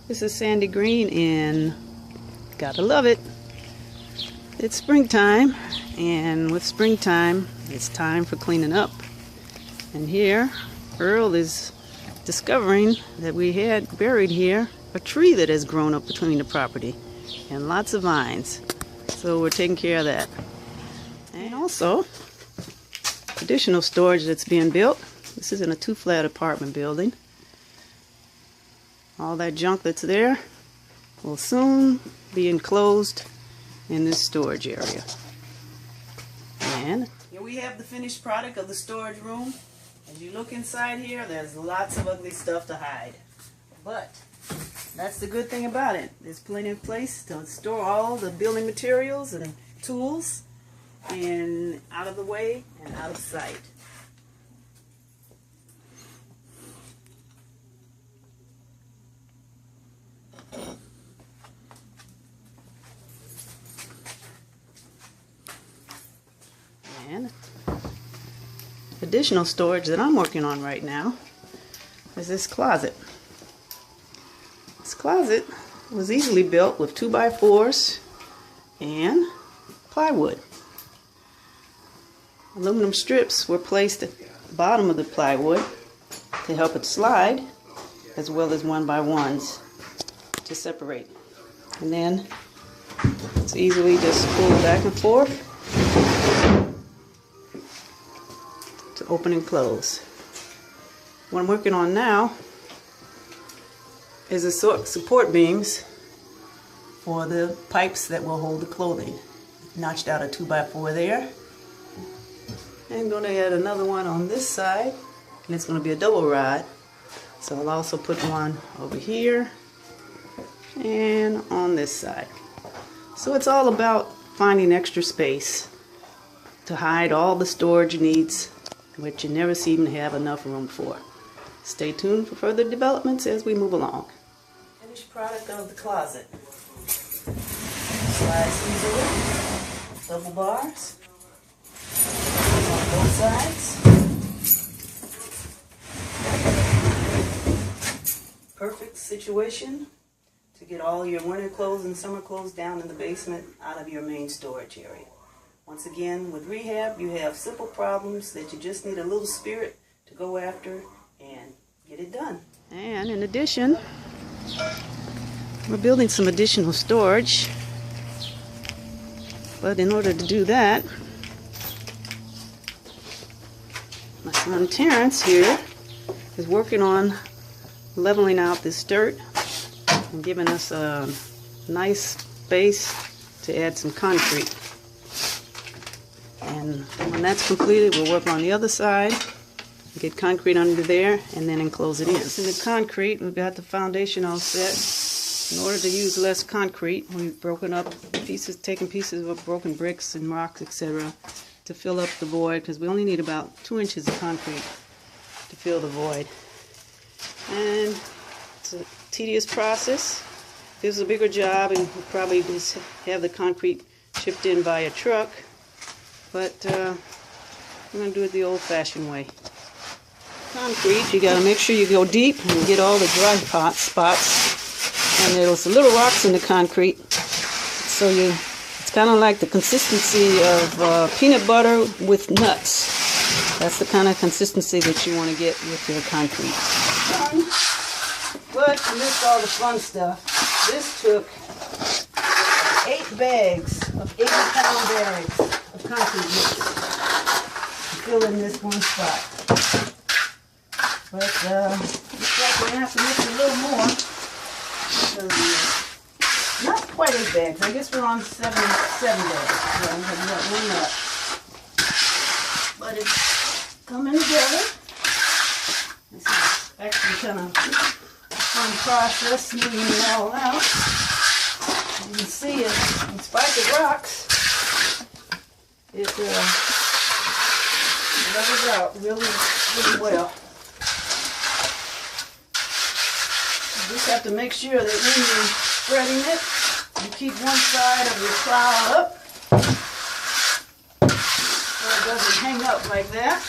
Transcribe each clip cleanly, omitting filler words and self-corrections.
This is Sandi Green, and gotta love it. It's springtime, and with springtime, it's time for cleaning up. And here, Earl is discovering that we had buried here a tree that has grown up between the property, and lots of vines. So we're taking care of that. And also, additional storage that's being built. This is in a 2-flat apartment building. All that junk that's there will soon be enclosed in this storage area. And here we have the finished product of the storage room. As you look inside here, there's lots of ugly stuff to hide. But that's the good thing about it. There's plenty of place to store all the building materials and tools, and out of the way and out of sight. And additional storage that I'm working on right now is this closet. This closet was easily built with 2x4s and plywood. Aluminum strips were placed at the bottom of the plywood to help it slide, as well as 1x1s to separate. And then it's easily just pulled back and forth to open and close. What I'm working on now is the support beams for the pipes that will hold the clothing. Notched out a 2x4 there. And I'm going to add another one on this side, and it's going to be a double rod. So I'll also put one over here and on this side. So it's all about finding extra space to hide all the storage needs, which you never seem to have enough room for. Stay tuned for further developments as we move along. Finished product of the closet. Slides easily, double bars on both sides. Perfect situation to get all your winter clothes and summer clothes down in the basement out of your main storage area. Once again, with rehab, you have simple problems that you just need a little spirit to go after and get it done. And in addition, we're building some additional storage. But in order to do that, my son Terrence here is working on leveling out this dirt and giving us a nice space to add some concrete. And when that's completed, we'll work on the other side, get concrete under there, and then enclose it in. In the concrete, we've got the foundation all set. In order to use less concrete, we've broken up pieces, taken pieces of broken bricks and rocks, etc., to fill up the void, because we only need about 2 inches of concrete to fill the void. And it's a tedious process. If this was a bigger job, and we'd probably just have the concrete shipped in by a truck. But we're going to do it the old-fashioned way. Concrete, you got to make sure you go deep and get all the dry spots. And there's little rocks in the concrete, so it's kind of like the consistency of peanut butter with nuts. That's the kind of consistency that you want to get with your concrete. But you missed all the fun stuff. This took 8 bags of 80-pound bags of concrete mix to fill in this one spot. But looks like we're going to have to mix a little more. Not quite 8 bags. I guess we're on 7 bags. So I'm going to have one up. But it's coming together. This is actually kind of fun process, smoothing it all out. You can see it, in spite of the rocks, it levels out really well. You just have to make sure that when you're spreading it, you keep one side of your trowel up so it doesn't hang up like that.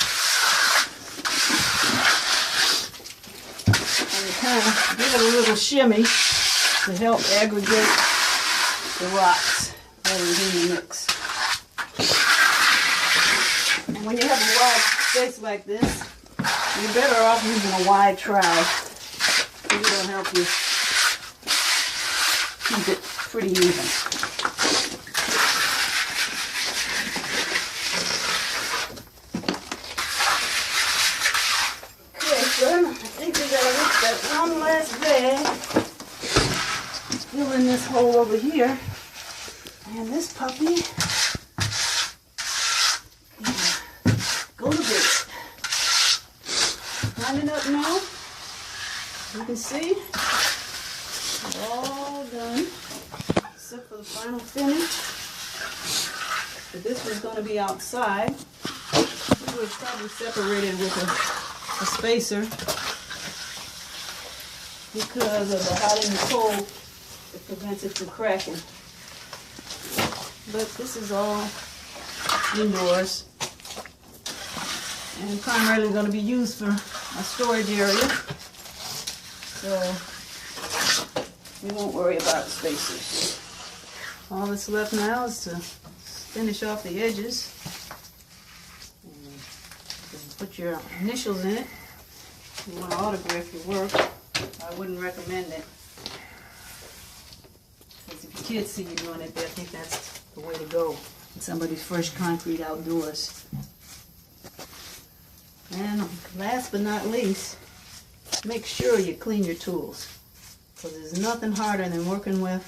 And you kind of give it a little shimmy to help aggregate the rocks that are in the mix. And when you have a wide space like this, you're better off using a wide trowel. It'll help you keep it pretty even. Okay, son, I think we gotta reach that one last bag. Fill in this hole over here. And this puppy go to bed. Lining up now. You can see it's all done except for the final finish. But this one's going to be outside. It was probably separated with a spacer because of the hot and the cold. It prevents it from cracking. But this is all indoors and primarily going to be used for a storage area. So we won't worry about spacers. All that's left now is to finish off the edges. And put your initials in it. If you want to autograph your work, I wouldn't recommend it. Because if your kids see you doing it, they'll think that's the way to go. It's somebody's first concrete outdoors. And last but not least, make sure you clean your tools. Because there's nothing harder than working with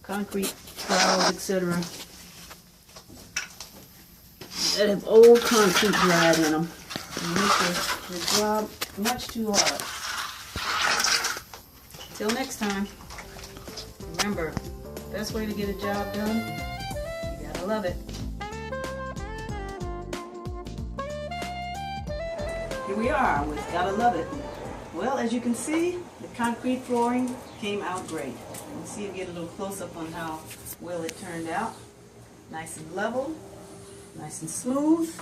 concrete trowels, etc. that have old concrete dried in them. And make your job much too hard. Till next time, remember, the best way to get a job done, you gotta love it. Here we are with Gotta Love It. Well, as you can see, the concrete flooring came out great. You can see and get a little close-up on how well it turned out. Nice and level, nice and smooth.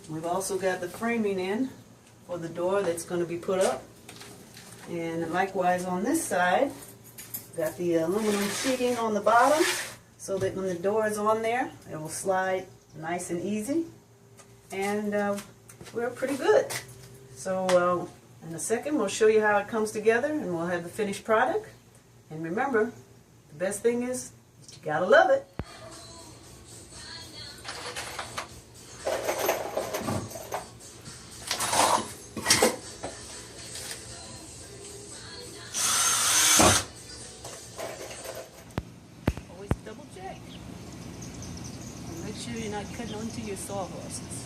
We've also got the framing in for the door that's going to be put up. And likewise on this side, got the aluminum sheeting on the bottom so that when the door is on there, it will slide nice and easy. And we're pretty good. So in a second we'll show you how it comes together and we'll have the finished product. And remember, the best thing is you gotta love it. Always double check. And make sure you're not cutting onto your sawhorses.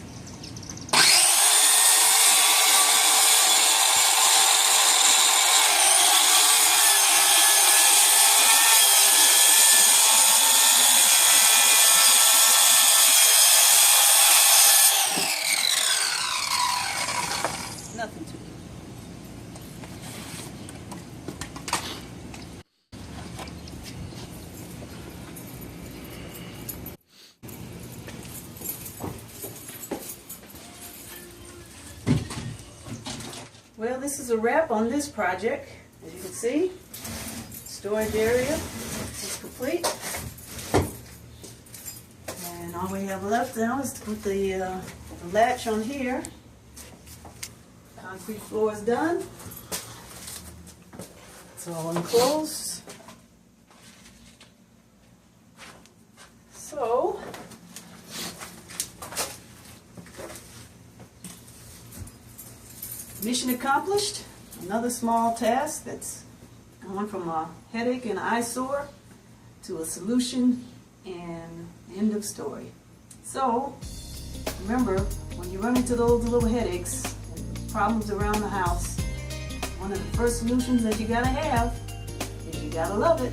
Nothing to do. Well, this is a wrap on this project. As you can see, storage area is complete. And all we have left now is to put the latch on here. Concrete floor is done. It's all enclosed. So, mission accomplished. Another small task that's gone from a headache and eyesore to a solution and end of story. So, remember, when you run into those little headaches, problems around the house, one of the first solutions that you gotta have is you gotta love it.